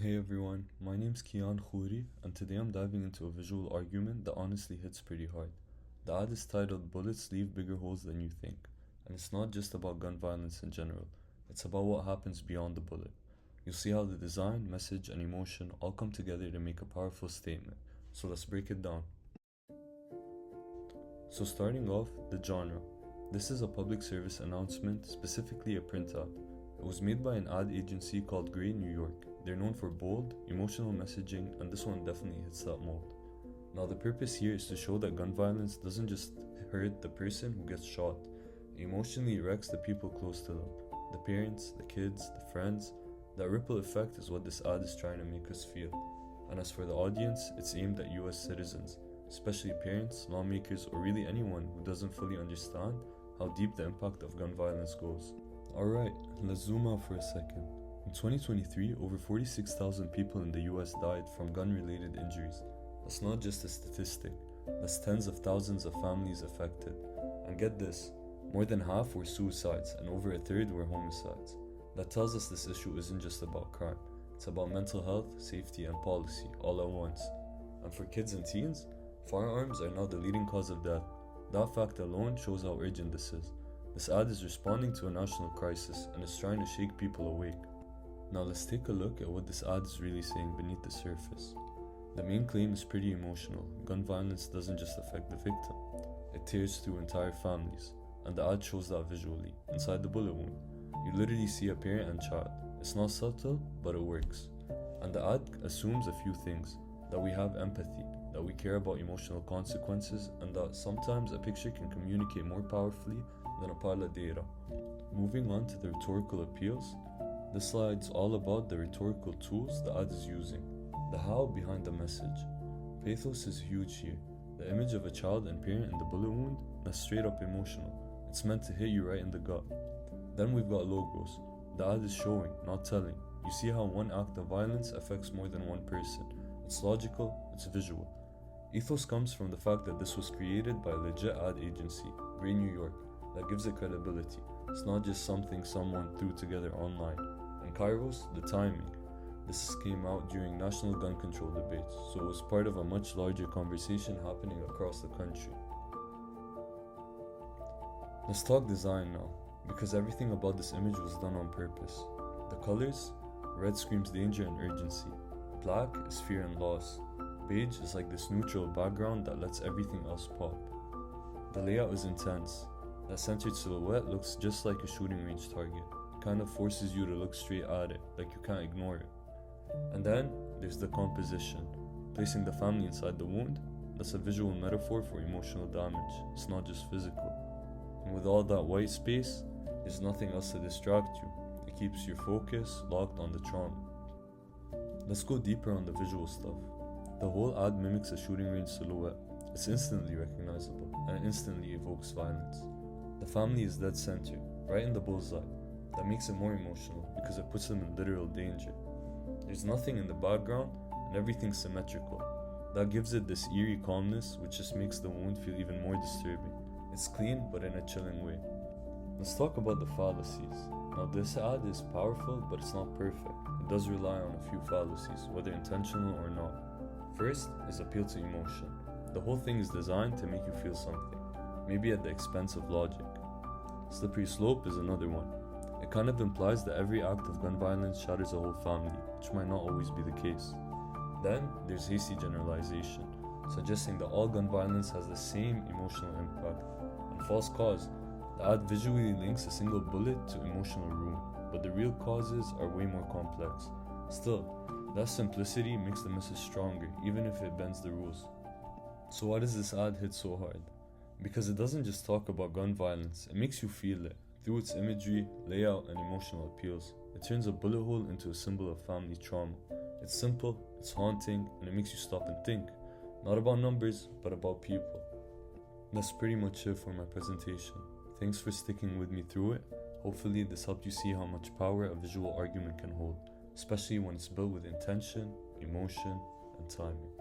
Hey everyone, my name's Kian Khoury, and today I'm diving into a visual argument that honestly hits pretty hard. The ad is titled Bullets Leave Bigger Holes Than You Think, and it's not just about gun violence in general, it's about what happens beyond the bullet. You'll see how the design, message, and emotion all come together to make a powerful statement, so let's break it down. So, starting off, the genre. This is a public service announcement, specifically a print ad. It was made by an ad agency called Grey New York. They're known for bold, emotional messaging, and this one definitely hits that mold. Now, the purpose here is to show that gun violence doesn't just hurt the person who gets shot, it emotionally wrecks the people close to them, the parents, the kids, the friends. That ripple effect is what this ad is trying to make us feel. And as for the audience, it's aimed at US citizens, especially parents, lawmakers, or really anyone who doesn't fully understand how deep the impact of gun violence goes. Alright, let's zoom out for a second. In 2023, over 46,000 people in the US died from gun-related injuries. That's not just a statistic, that's tens of thousands of families affected. And get this, more than half were suicides and over a third were homicides. That tells us this issue isn't just about crime, it's about mental health, safety, and policy all at once. And for kids and teens, firearms are now the leading cause of death. That fact alone shows how urgent this is. This ad is responding to a national crisis and is trying to shake people awake. Now let's take a look at what this ad is really saying beneath the surface. The main claim is pretty emotional. Gun violence doesn't just affect the victim, it tears through entire families. And the ad shows that visually, inside the bullet wound. You literally see a parent and child. It's not subtle, but it works. And the ad assumes a few things: that we have empathy, that we care about emotional consequences, and that sometimes a picture can communicate more powerfully than a pile of data. Moving on to the rhetorical appeals, this slide's all about the rhetorical tools the ad is using, the how behind the message. Pathos is huge here. The image of a child and parent in the bullet wound, that's straight up emotional. It's meant to hit you right in the gut. Then we've got logos. The ad is showing, not telling. You see how one act of violence affects more than one person. It's logical, it's visual. Ethos comes from the fact that this was created by a legit ad agency, Grey New York. That gives it credibility. It's not just something someone threw together online. And Kairos, the timing. This came out during national gun control debates, so it was part of a much larger conversation happening across the country. Let's talk design now, because everything about this image was done on purpose. The colors: red screams danger and urgency. Black is fear and loss. Beige is like this neutral background that lets everything else pop. The layout is intense. That centered silhouette looks just like a shooting range target. It kind of forces you to look straight at it, like you can't ignore it. And then there's the composition. Placing the family inside the wound, that's a visual metaphor for emotional damage. It's not just physical. And with all that white space, there's nothing else to distract you. It keeps your focus locked on the trauma. Let's go deeper on the visual stuff. The whole ad mimics a shooting range silhouette. It's instantly recognizable, and it instantly evokes violence. The family is dead center, right in the bullseye. That makes it more emotional because it puts them in literal danger. There's nothing in the background, and everything's symmetrical. That gives it this eerie calmness, which just makes the wound feel even more disturbing. It's clean, but in a chilling way. Let's talk about the fallacies. Now, this ad is powerful, but it's not perfect. It does rely on a few fallacies, whether intentional or not. First is appeal to emotion. The whole thing is designed to make you feel something, maybe at the expense of logic. Slippery slope is another one. It kind of implies that every act of gun violence shatters a whole family, which might not always be the case. Then there's hasty generalization, suggesting that all gun violence has the same emotional impact. And false cause, the ad visually links a single bullet to emotional ruin, but the real causes are way more complex. Still, that simplicity makes the message stronger, even if it bends the rules. So why does this ad hit so hard? Because it doesn't just talk about gun violence, it makes you feel it. Through its imagery, layout, and emotional appeals, it turns a bullet hole into a symbol of family trauma. It's simple, it's haunting, and it makes you stop and think. Not about numbers, but about people. That's pretty much it for my presentation. Thanks for sticking with me through it. Hopefully this helped you see how much power a visual argument can hold, especially when it's built with intention, emotion, and timing.